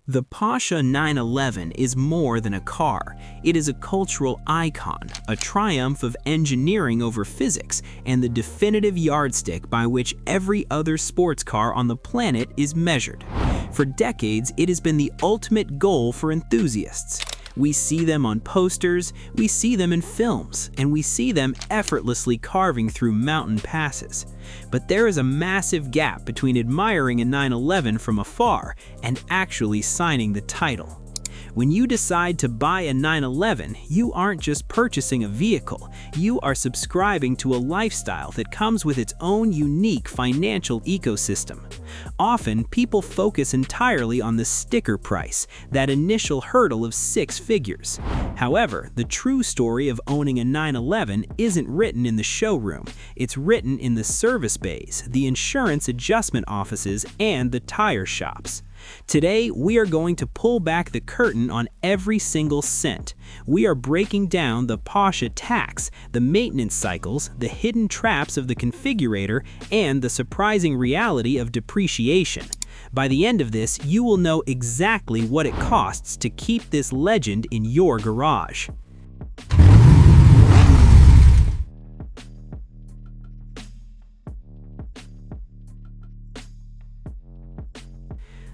The Porsche 911 is more than a car. It is a cultural icon, a triumph of engineering over physics, and the definitive yardstick by which every other sports car on the planet is measured. For decades, it has been the ultimate goal for enthusiasts. We see them on posters, we see them in films, and we see them effortlessly carving through mountain passes. But there is a massive gap between admiring a 911 from afar and actually signing the title. When you decide to buy a 911, you aren't just purchasing a vehicle, you are subscribing to a lifestyle that comes with its own unique financial ecosystem. Often, people focus entirely on the sticker price, that initial hurdle of 6 figures. However, the true story of owning a 911 isn't written in the showroom, it's written in the service bays, the insurance adjustment offices, and the tire shops. Today, we are going to pull back the curtain on every single cent. We are breaking down the Porsche Tax, the maintenance cycles, the hidden traps of the configurator, and the surprising reality of depreciation. By the end of this, you will know exactly what it costs to keep this legend in your garage.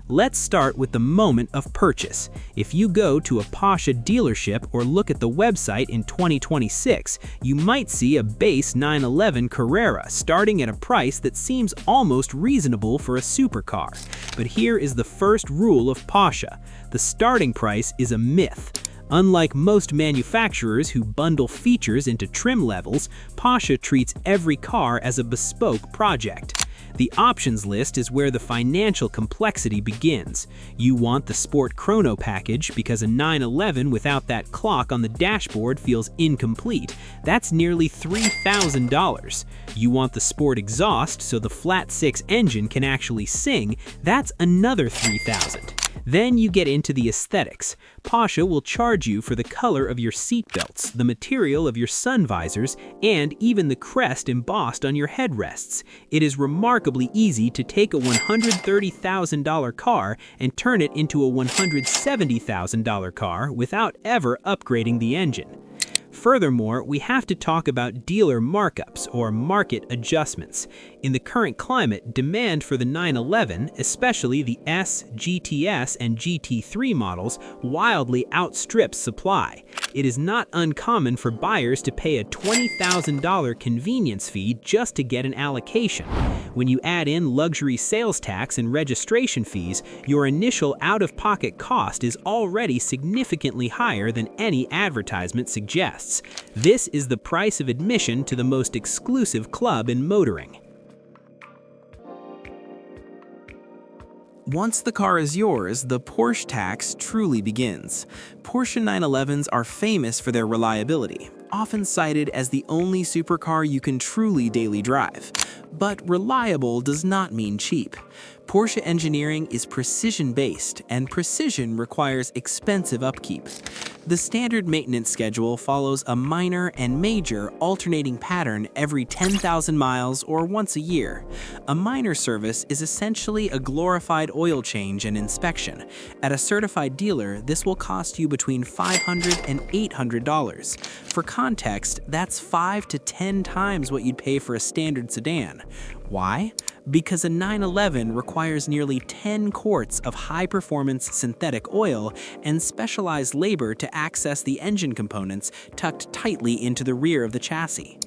Let's start with the moment of purchase. If you go to a Porsche dealership or look at the website in 2026, you might see a base 911 Carrera starting at a price that seems almost reasonable for a supercar. But here is the first rule of Porsche: the starting price is a myth. Unlike most manufacturers who bundle features into trim levels, Porsche treats every car as a bespoke project. The options list is where the financial complexity begins. You want the Sport Chrono package because a 911 without that clock on the dashboard feels incomplete. That's nearly $3,000. You want the Sport exhaust so the flat 6 engine can actually sing. That's another $3,000. Then you get into the aesthetics. Porsche will charge you for the color of your seat belts, the material of your sun visors, and even the crest embossed on your headrests. It is remarkably easy to take a $130,000 car and turn it into a $170,000 car without ever upgrading the engine. Furthermore, we have to talk about dealer markups or market adjustments. In the current climate, demand for the 911, especially the S, GTS, and GT3 models, wildly outstrips supply. It is not uncommon for buyers to pay a $20,000 convenience fee just to get an allocation. When you add in luxury sales tax and registration fees, your initial out-of-pocket cost is already significantly higher than any advertisement suggests. This is the price of admission to the most exclusive club in motoring. Once the car is yours, the Porsche Tax truly begins. Porsche 911s are famous for their reliability, often cited as the only supercar you can truly daily drive. But reliable does not mean cheap. Porsche engineering is precision-based, and precision requires expensive upkeep. The standard maintenance schedule follows a minor and major alternating pattern every 10,000 miles or once a year. A minor service is essentially a glorified oil change and inspection. At a certified dealer, this will cost you between $500 and $800. For context, that's 5 to 10 times what you'd pay for a standard sedan. Why? Because a 911 requires nearly 10 quarts of high-performance synthetic oil and specialized labor to access the engine components tucked tightly into the rear of the chassis.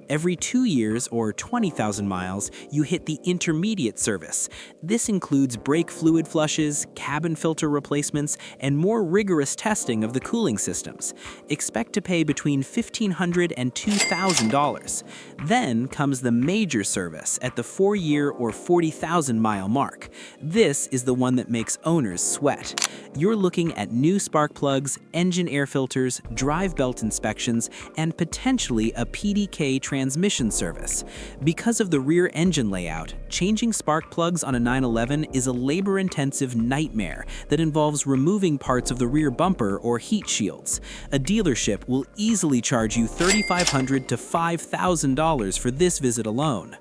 Every 2 years or 20,000 miles, you hit the intermediate service. This includes brake fluid flushes, cabin filter replacements, and more rigorous testing of the cooling systems. Expect to pay between $1,500 and $2,000. Then comes the major service at the 4-year or 40,000-mile mark. This is the one that makes owners sweat. You're looking at new spark plugs, engine air filters, drive belt inspections, and potentially a PDK transmission transmission service. Because of the rear engine layout, changing spark plugs on a 911 is a labor-intensive nightmare that involves removing parts of the rear bumper or heat shields. A dealership will easily charge you $3,500 to $5,000 for this visit alone.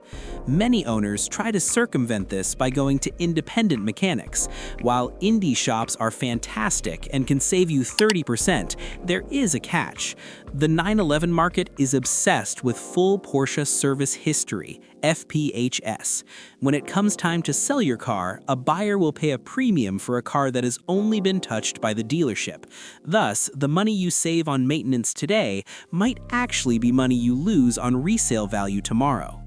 Many owners try to circumvent this by going to independent mechanics. While indie shops are fantastic and can save you 30%, there is a catch. The 911 market is obsessed with full Porsche service history, FPHS. When it comes time to sell your car, a buyer will pay a premium for a car that has only been touched by the dealership. Thus, the money you save on maintenance today might actually be money you lose on resale value tomorrow.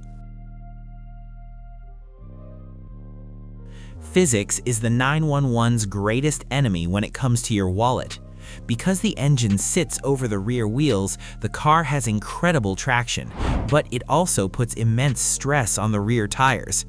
Physics is the 911's greatest enemy when it comes to your wallet. Because the engine sits over the rear wheels, the car has incredible traction, but it also puts immense stress on the rear tires.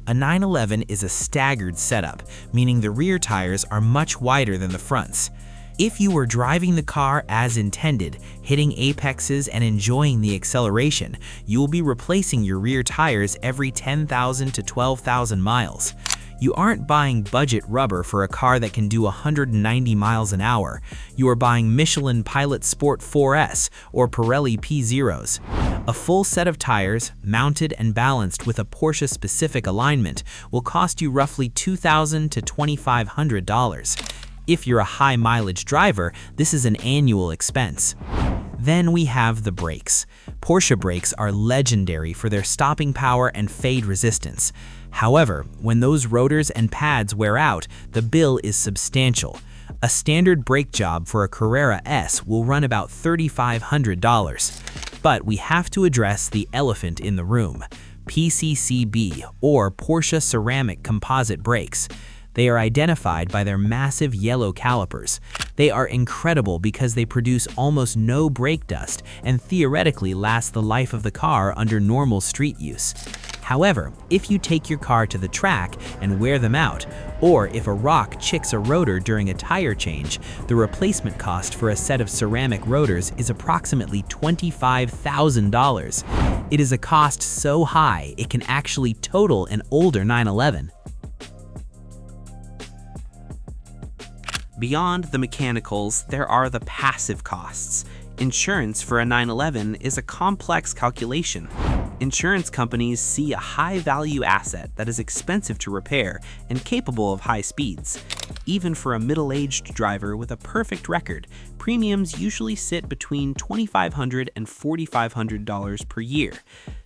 A 911 is a staggered setup, meaning the rear tires are much wider than the fronts. If you were driving the car as intended, hitting apexes and enjoying the acceleration, you will be replacing your rear tires every 10,000 to 12,000 miles. You aren't buying budget rubber for a car that can do 190 miles an hour. You are buying Michelin Pilot Sport 4S or Pirelli P0s. A full set of tires, mounted and balanced with a Porsche-specific alignment, will cost you roughly $2,000 to $2,500. If you're a high-mileage driver, this is an annual expense. Then we have the brakes. Porsche brakes are legendary for their stopping power and fade resistance. However, when those rotors and pads wear out, the bill is substantial. A standard brake job for a Carrera S will run about $3,500. But we have to address the elephant in the room: PCCB, or Porsche Ceramic Composite Brakes. They are identified by their massive yellow calipers. They are incredible because they produce almost no brake dust and theoretically last the life of the car under normal street use. However, if you take your car to the track and wear them out, or if a rock chicks a rotor during a tire change, the replacement cost for a set of ceramic rotors is approximately $25,000. It is a cost so high it can actually total an older 911. Beyond the mechanicals, there are the passive costs. Insurance for a 911 is a complex calculation. Insurance companies see a high-value asset that is expensive to repair and capable of high speeds. Even for a middle-aged driver with a perfect record, premiums usually sit between $2,500 and $4,500 per year.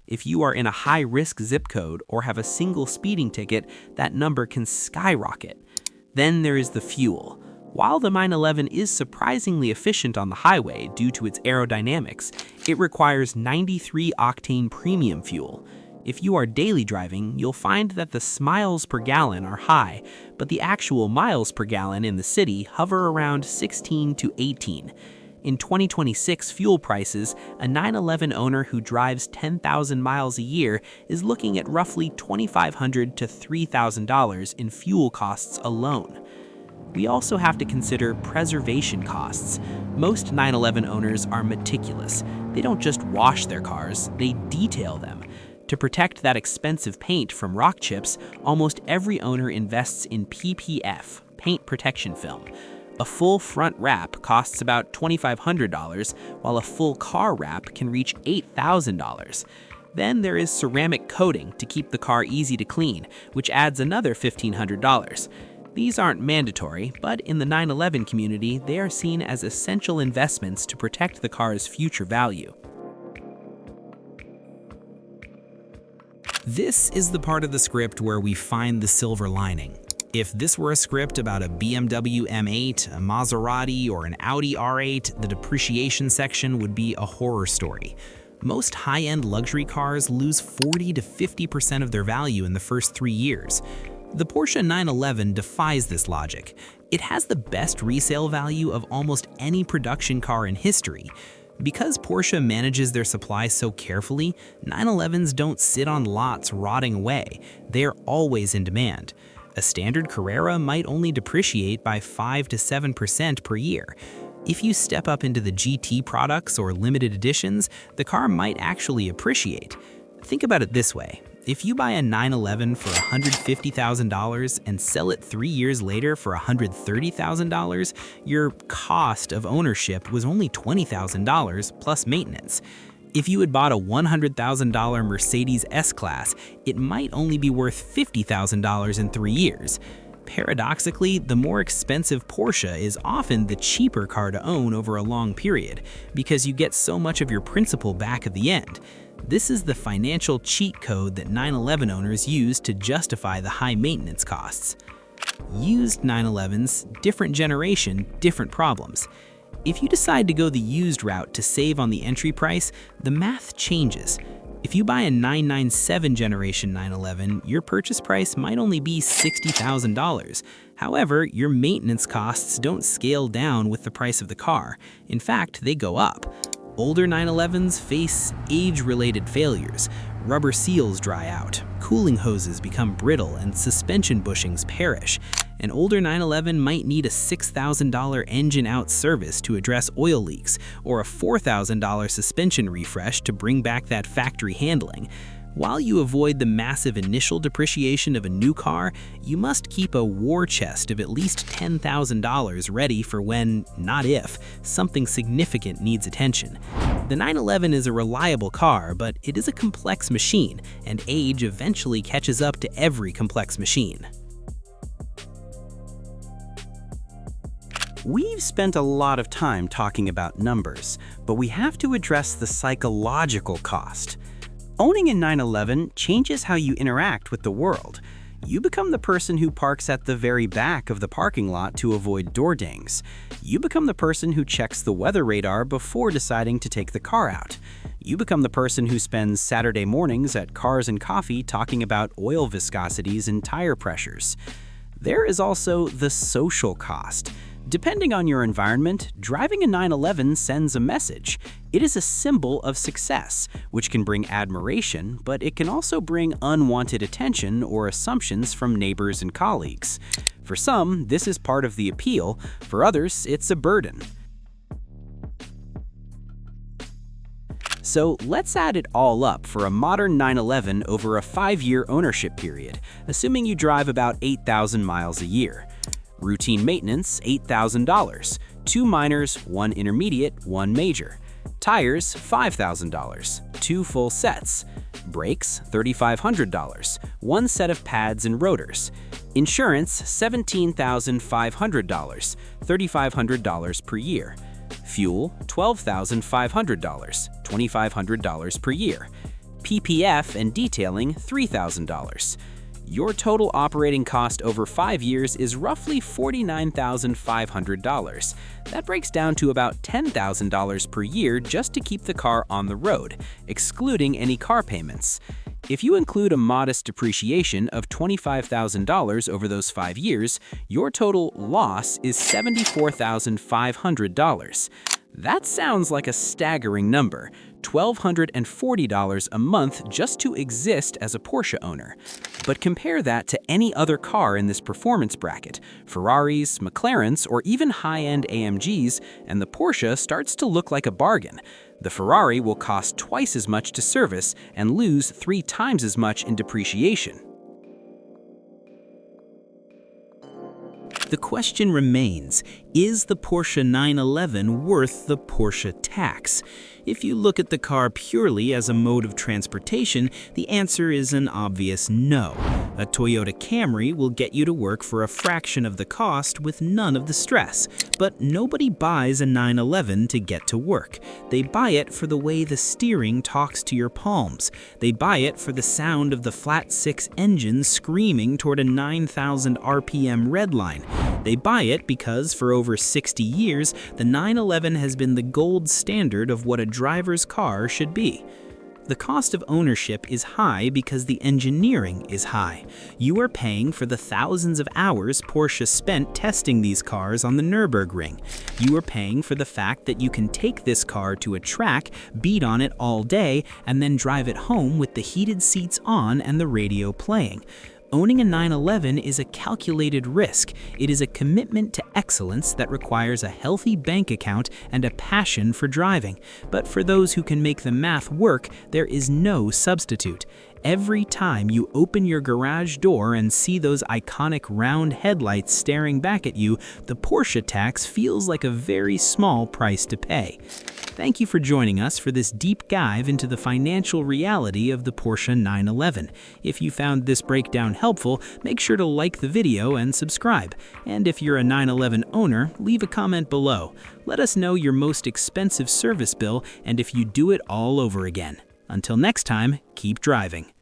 If you are in a high-risk zip code or have a single speeding ticket, that number can skyrocket. Then there is the fuel. While the 911 is surprisingly efficient on the highway due to its aerodynamics, it requires 93-octane premium fuel. If you are daily driving, you'll find that the miles per gallon are high, but the actual miles per gallon in the city hover around 16 to 18. In 2026 fuel prices, a 911 owner who drives 10,000 miles a year is looking at roughly $2,500 to $3,000 in fuel costs alone. We also have to consider preservation costs. Most 911 owners are meticulous. They don't just wash their cars, they detail them. To protect that expensive paint from rock chips, almost every owner invests in PPF, paint protection film. A full front wrap costs about $2,500, while a full car wrap can reach $8,000. Then there is ceramic coating to keep the car easy to clean, which adds another $1,500. These aren't mandatory, but in the 911 community, they are seen as essential investments to protect the car's future value. This is the part of the script where we find the silver lining. If this were a script about a BMW M8, a Maserati, or an Audi R8, the depreciation section would be a horror story. Most high-end luxury cars lose 40 to 50% of their value in the first 3 years. The Porsche 911 defies this logic. It has the best resale value of almost any production car in history. Because Porsche manages their supply so carefully, 911s don't sit on lots rotting away. They're always in demand. A standard Carrera might only depreciate by 5 to 7% per year. If you step up into the GT products or limited editions, the car might actually appreciate. Think about it this way. If you buy a 911 for $150,000 and sell it 3 years later for $130,000, your cost of ownership was only $20,000 plus maintenance. If you had bought a $100,000 Mercedes S-Class, it might only be worth $50,000 in 3 years. Paradoxically, the more expensive Porsche is often the cheaper car to own over a long period, because you get so much of your principal back at the end. This is the financial cheat code that 911 owners use to justify the high maintenance costs. Used 911s, different generation, different problems. If you decide to go the used route to save on the entry price, the math changes. If you buy a 997 generation 911, your purchase price might only be $60,000. However, your maintenance costs don't scale down with the price of the car. In fact, they go up. Older 911s face age-related failures. Rubber seals dry out, cooling hoses become brittle, and suspension bushings perish. An older 911 might need a $6,000 engine-out service to address oil leaks, or a $4,000 suspension refresh to bring back that factory handling. While you avoid the massive initial depreciation of a new car, you must keep a war chest of at least $10,000 ready for when, not if, something significant needs attention. The 911 is a reliable car, but it is a complex machine, and age eventually catches up to every complex machine. We've spent a lot of time talking about numbers, but we have to address the psychological cost. Owning a 911 changes how you interact with the world. You become the person who parks at the very back of the parking lot to avoid door dings. You become the person who checks the weather radar before deciding to take the car out. You become the person who spends Saturday mornings at Cars and Coffee talking about oil viscosities and tire pressures. There is also the social cost. Depending on your environment, driving a 911 sends a message. It is a symbol of success, which can bring admiration, but it can also bring unwanted attention or assumptions from neighbors and colleagues. For some, this is part of the appeal. For others, it's a burden. So let's add it all up for a modern 911 over a 5-year ownership period, assuming you drive about 8,000 miles a year. Routine maintenance, $8,000. 2 minors, 1 intermediate, 1 major. Tires, $5,000. 2 full sets. Brakes, $3,500. 1 set of pads and rotors. Insurance, $17,500. $3,500 per year. Fuel, $12,500. $2,500 per year. PPF and detailing, $3,000. Your total operating cost over 5 years is roughly $49,500. That breaks down to about $10,000 per year just to keep the car on the road, excluding any car payments. If you include a modest depreciation of $25,000 over those 5 years, your total loss is $74,500. That sounds like a staggering number, $1,240 a month just to exist as a Porsche owner. But compare that to any other car in this performance bracket, Ferraris, McLarens, or even high-end AMGs, and the Porsche starts to look like a bargain. The Ferrari will cost twice as much to service and lose 3 times as much in depreciation. The question remains, is the Porsche 911 worth the Porsche tax? If you look at the car purely as a mode of transportation, the answer is an obvious no. A Toyota Camry will get you to work for a fraction of the cost with none of the stress. But nobody buys a 911 to get to work. They buy it for the way the steering talks to your palms. They buy it for the sound of the flat-6 engine screaming toward a 9,000 RPM redline. They buy it because for over 60 years, the 911 has been the gold standard of what a driver's car should be. The cost of ownership is high because the engineering is high. You are paying for the thousands of hours Porsche spent testing these cars on the Nürburgring. You are paying for the fact that you can take this car to a track, beat on it all day, and then drive it home with the heated seats on and the radio playing. Owning a 911 is a calculated risk. It is a commitment to excellence that requires a healthy bank account and a passion for driving. But for those who can make the math work, there is no substitute. Every time you open your garage door and see those iconic round headlights staring back at you, the Porsche Tax feels like a very small price to pay. Thank you for joining us for this deep dive into the financial reality of the Porsche 911. If you found this breakdown helpful, make sure to like the video and subscribe. And if you're a 911 owner, leave a comment below. Let us know your most expensive service bill and if you do it all over again. Until next time, keep driving.